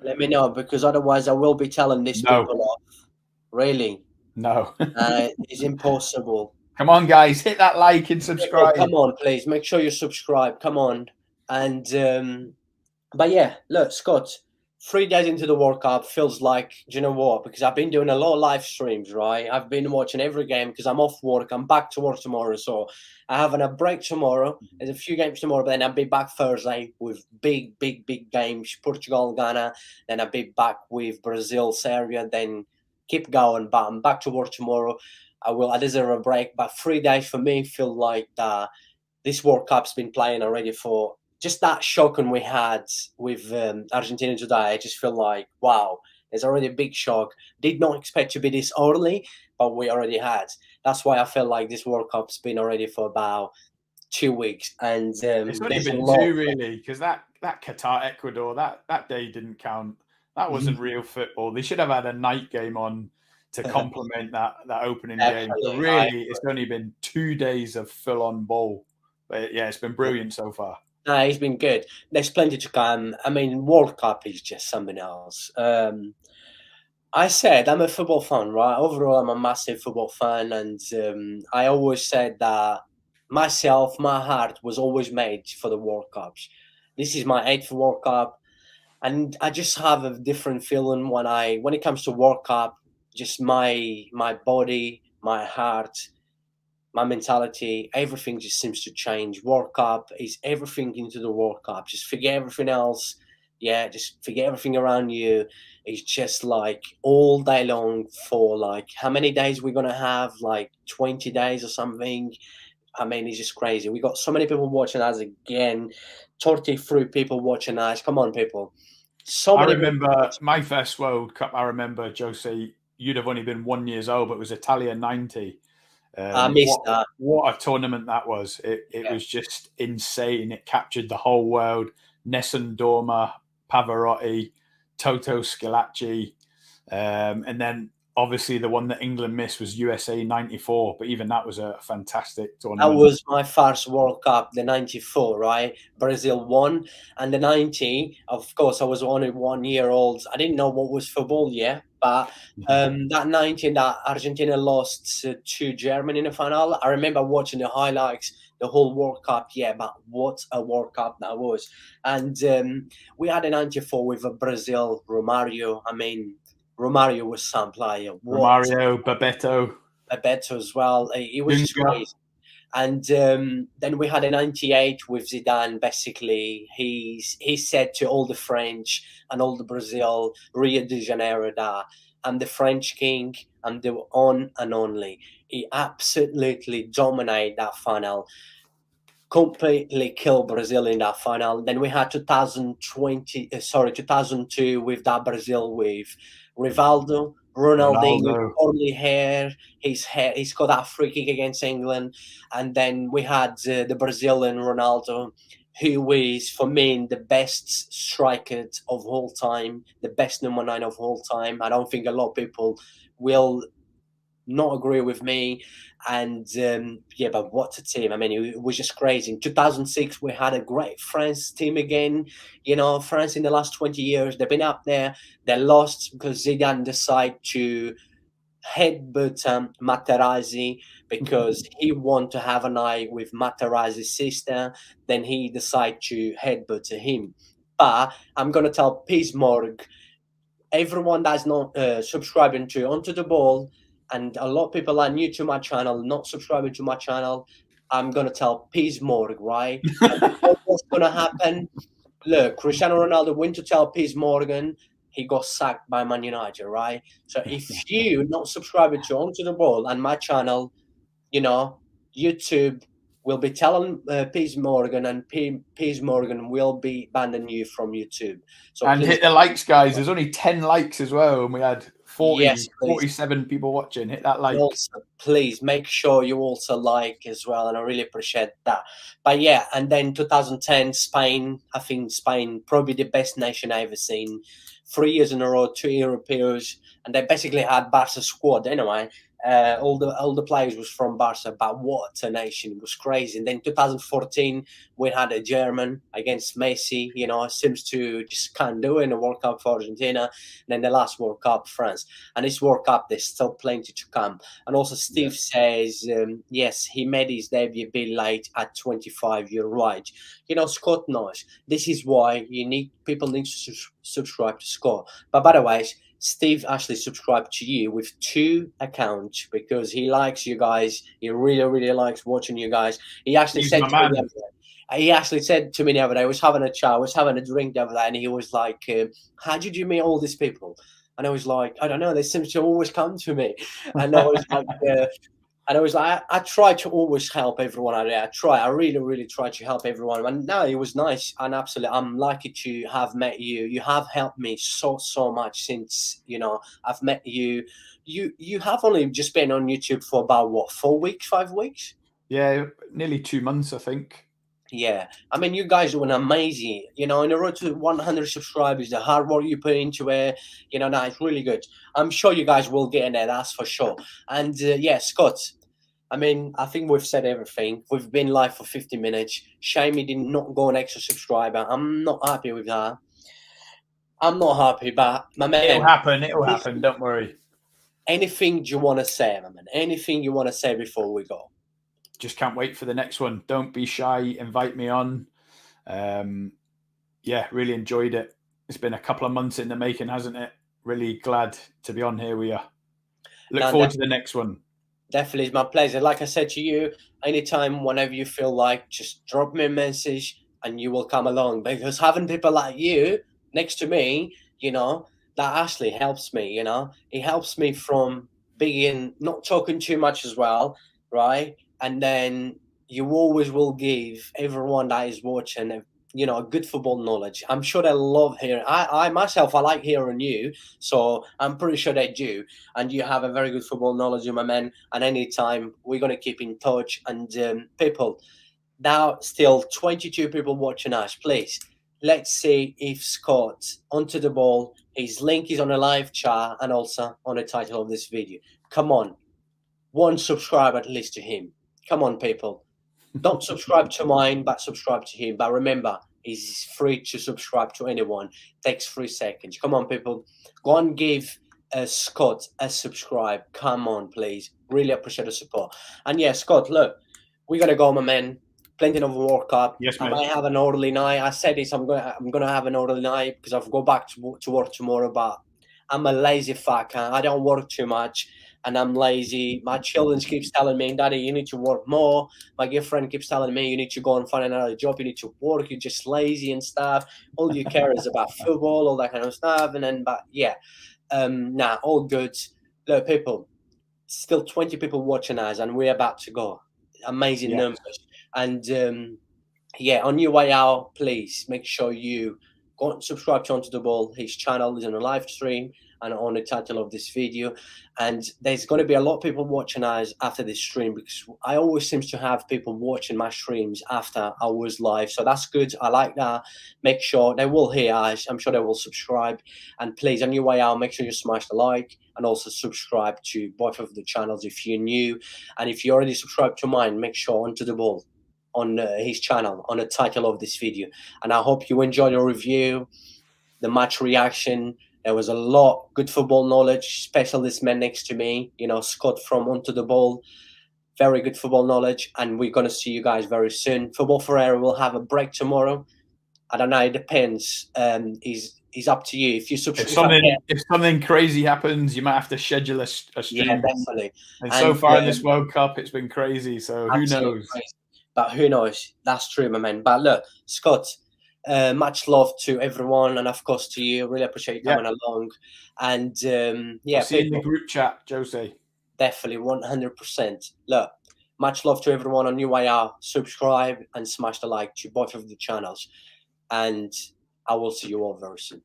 Speaker 1: Let me know, because otherwise I will be telling these people off. Really?
Speaker 2: No.
Speaker 1: It's impossible.
Speaker 2: Come on, guys, hit that like and subscribe.
Speaker 1: Come on, please. Make sure you subscribe. Come on. And but yeah, look, Scott, 3 days into the World Cup feels like, do you know what? Because I've been doing a lot of live streams, right? I've been watching every game because I'm off work. I'm back to work tomorrow. So I have a break tomorrow. There's a few games tomorrow, but then I'll be back Thursday with big, big, big games. Portugal, Ghana. Then I'll be back with Brazil, Serbia. Then keep going. But I'm back to work tomorrow. I deserve a break. But 3 days for me feel like this World Cup's been playing already for just that shocking we had with Argentina today. I just feel like, wow, there's already a big shock. Did not expect to be this early, but we already had. That's why I feel like this World Cup's been already for about 2 weeks, and
Speaker 2: It's only
Speaker 1: there's a
Speaker 2: been
Speaker 1: lot.
Speaker 2: two really, because that Qatar Ecuador that day didn't count. That wasn't real football. They should have had a night game on to complement that opening game. So
Speaker 1: Definitely,
Speaker 2: really, it's only been 2 days of full on ball. But yeah, it's been brilliant so far.
Speaker 1: no, he's been good. There's plenty to come. I mean, World Cup is just something else. I said I'm a football fan, right? Overall, I'm a massive football fan, and I always said that myself, my heart was always made for the World Cups. This is my eighth World Cup, and I just have a different feeling when it comes to World Cup. Just my body, my heart, my mentality, everything just seems to change. World Cup is everything into the World Cup. Just forget everything else. Yeah, just forget everything around you. It's just like all day long for like how many days we're gonna have? Like 20 days or something. I mean, it's just crazy. We got so many people watching us again. 33 people watching us. Come on, people. So
Speaker 2: I
Speaker 1: many people
Speaker 2: remember
Speaker 1: watching.
Speaker 2: my first World Cup. I remember Jose. You'd have only been 1 year old, but it was Italia '90.
Speaker 1: I
Speaker 2: What
Speaker 1: missed that.
Speaker 2: what a tournament that was! It
Speaker 1: Yeah.
Speaker 2: was just insane. It captured the whole world. Nessun Dorma, Pavarotti, Toto Schillaci, and then obviously the one that England missed was USA '94. But even that was a fantastic
Speaker 1: That
Speaker 2: tournament.
Speaker 1: was my first World Cup, the 94, right? Brazil won. And the 90, of course, I was only 1 year old. I didn't know what was football yet. But that 90, that Argentina lost to Germany in the final. I remember watching the highlights, the whole World Cup. Yeah, but what a World Cup that was. And we had a 94 with a Brazil, Romario. I mean, Romario was some player. What
Speaker 2: Romario, Bebeto,
Speaker 1: a better as well. It was just
Speaker 2: Dunga.
Speaker 1: crazy. And then we had a 98 with Zidane. Basically, he said to all the French and all the Brazil, Rio de Janeiro, that I'm the French king, I'm the on and only. He absolutely dominated that final, completely killed Brazil in that final. Then we had 2002 with that Brazil with Rivaldo, Ronaldinho,
Speaker 2: Ronaldo.
Speaker 1: curly hair. He's got that free kick against England, and then we had the Brazilian Ronaldo, who is for me the best striker of all time, the best number 9 of all time. I don't think a lot of people will not agree with me. And yeah, but what a team! I mean, it was just crazy. In 2006, we had a great France team again. You know, France in the last 20 years, they've been up there. They lost because Zidane decided to headbutt Materazzi because he wanted to have an eye with Materazzi's sister. Then he decided to headbutt him. But I'm gonna tell Piers Morgan, everyone that's not subscribing to Onto the Ball, and a lot of people are new to my channel, not subscribing to my channel, I'm gonna tell Piers Morgan, right? And you know what's gonna happen? Look, Cristiano Ronaldo went to tell Piers Morgan he got sacked by Man United, right? So if you not subscribing to Onto the Ball and my channel, you know, YouTube will be telling Piers Morgan, and Piers Morgan will be banning you from YouTube. So
Speaker 2: And
Speaker 1: please,
Speaker 2: hit the likes, guys. There's only 10 likes as well, and we had
Speaker 1: yes,
Speaker 2: 40,
Speaker 1: please.
Speaker 2: 47 people watching. Hit that
Speaker 1: And
Speaker 2: like.
Speaker 1: also, please make sure you also like as well, and I really appreciate that. But yeah, and then 2010, Spain. I think Spain probably the best nation I ever seen. 3 years in a row, two Europeans, and they basically had Barca squad anyway. All the players was from Barca, but what a nation! It was crazy. And then 2014, we had a German against Messi. You know, seems to just can't do it in a World Cup for Argentina. And then the last World Cup, France. And this World Cup, there's still plenty to come. And also, Steve says, yes, he made his debut a bit late at 25. You're right. You know, Scott knows. This is why people need to subscribe to Scott. But by the way, Steve actually subscribed to you with 2 accounts because he likes you guys. He really, really likes watching you guys. He actually
Speaker 2: He's
Speaker 1: said
Speaker 2: my
Speaker 1: to me
Speaker 2: man.
Speaker 1: the other day, he actually said to me the other day, I was having a chat, I was having a drink the other day, and he was like, how did you meet all these people? And I was like, I don't know, they seem to always come to me. And I was like, I try to always help everyone out there. I really, really try to help everyone. And no, it was nice. And absolutely, I'm lucky to have met you. You have helped me so much since, you know, I've met you. You have only just been on YouTube for about, what, 4 weeks, 5 weeks?
Speaker 2: Yeah, nearly 2 months, I think.
Speaker 1: Yeah, I mean, you guys are doing amazing. You know, in the road to 100 subscribers, the hard work you put into it, you know, it's really good. I'm sure you guys will get in there, that's for sure. And yeah, Scott, I mean, I think we've said everything. We've been live for 50 minutes. Shame he did not go an extra subscriber. I'm not happy with that. I'm not happy, but my man,
Speaker 2: It'll happen. It'll happen. Don't worry.
Speaker 1: anything you want to say, my man? Anything you want to say before we go?
Speaker 2: Just can't wait for the next one. Don't be shy. Invite me on. Yeah, really enjoyed it. It's been a couple of months in the making, hasn't it? Really glad to be on here with you. Look forward to the next one.
Speaker 1: Definitely, it's my pleasure. Like I said to you, anytime, whenever you feel like, just drop me a message and you will come along. Because having people like you next to me, you know, that actually helps me, you know. It helps me from being not talking too much as well, right? And then you always will give everyone that is watching you know, a good football knowledge. I'm sure they love hearing. I myself, I like hearing you, so I'm pretty sure they do. And you have a very good football knowledge, my man. And anytime we're gonna keep in touch. And people, now still 22 people watching us. Please, let's see if Scott onto the ball. His link is on the live chat and also on the title of this video. Come on, one subscribe at least to him. Come on, people. Don't subscribe to mine, but subscribe to him. But remember, it's free to subscribe to anyone. Takes 3 seconds. Come on, people. Go and give Scott a subscribe. Come on, please. Really appreciate the support. And yeah, Scott, look, we're gonna go, my man. Plenty of World Cup.
Speaker 2: Yes,
Speaker 1: I
Speaker 2: mate.
Speaker 1: might have an orderly night. I said this. I'm gonna have an orderly night because I've go back to work tomorrow. But I'm a lazy fucker. I don't work too much and I'm lazy. My children keeps telling me, Daddy, you need to work more. My girlfriend keeps telling me, you need to go and find another job. You need to work. You're just lazy and stuff. All you care is about football, all that kind of stuff. And then, but yeah, all good. Look, people, still 20 people watching us, and we're about to go. Amazing numbers. And yeah, on your way out, please make sure you go and subscribe to Onto the Ball. His channel is on a live stream and on the title of this video. And there's going to be a lot of people watching us after this stream because I always seem to have people watching my streams after I was live. So that's good. I like that. Make sure they will hear us. I'm sure they will subscribe. And please, on your way out, make sure you smash the like and also subscribe to both of the channels if you're new. And if you already subscribed to mine, make sure Onto the Ball on his channel on the title of this video. And I hope you enjoyed the review, the match reaction. There was a lot good football knowledge, especially this man next to me, you know, Scott from Onto the Ball. Very good football knowledge, and we're going to see you guys very soon. Football Ferreira will have a break tomorrow. I don't know, it depends. He's up to you. If you subscribe,
Speaker 2: if something crazy happens, you might have to schedule a stream.
Speaker 1: Yeah, definitely.
Speaker 2: And so far in this World Cup, it's been crazy. So who knows?
Speaker 1: Crazy. But who knows? That's true, my man. But look, Scott, much love to everyone, and of course to you. Really appreciate you coming along. And yeah,
Speaker 2: I'll see you in the group chat, Jose.
Speaker 1: Definitely, 100%. Look, much love to everyone on your way out. Subscribe and smash the like to both of the channels. And I will see you all very soon.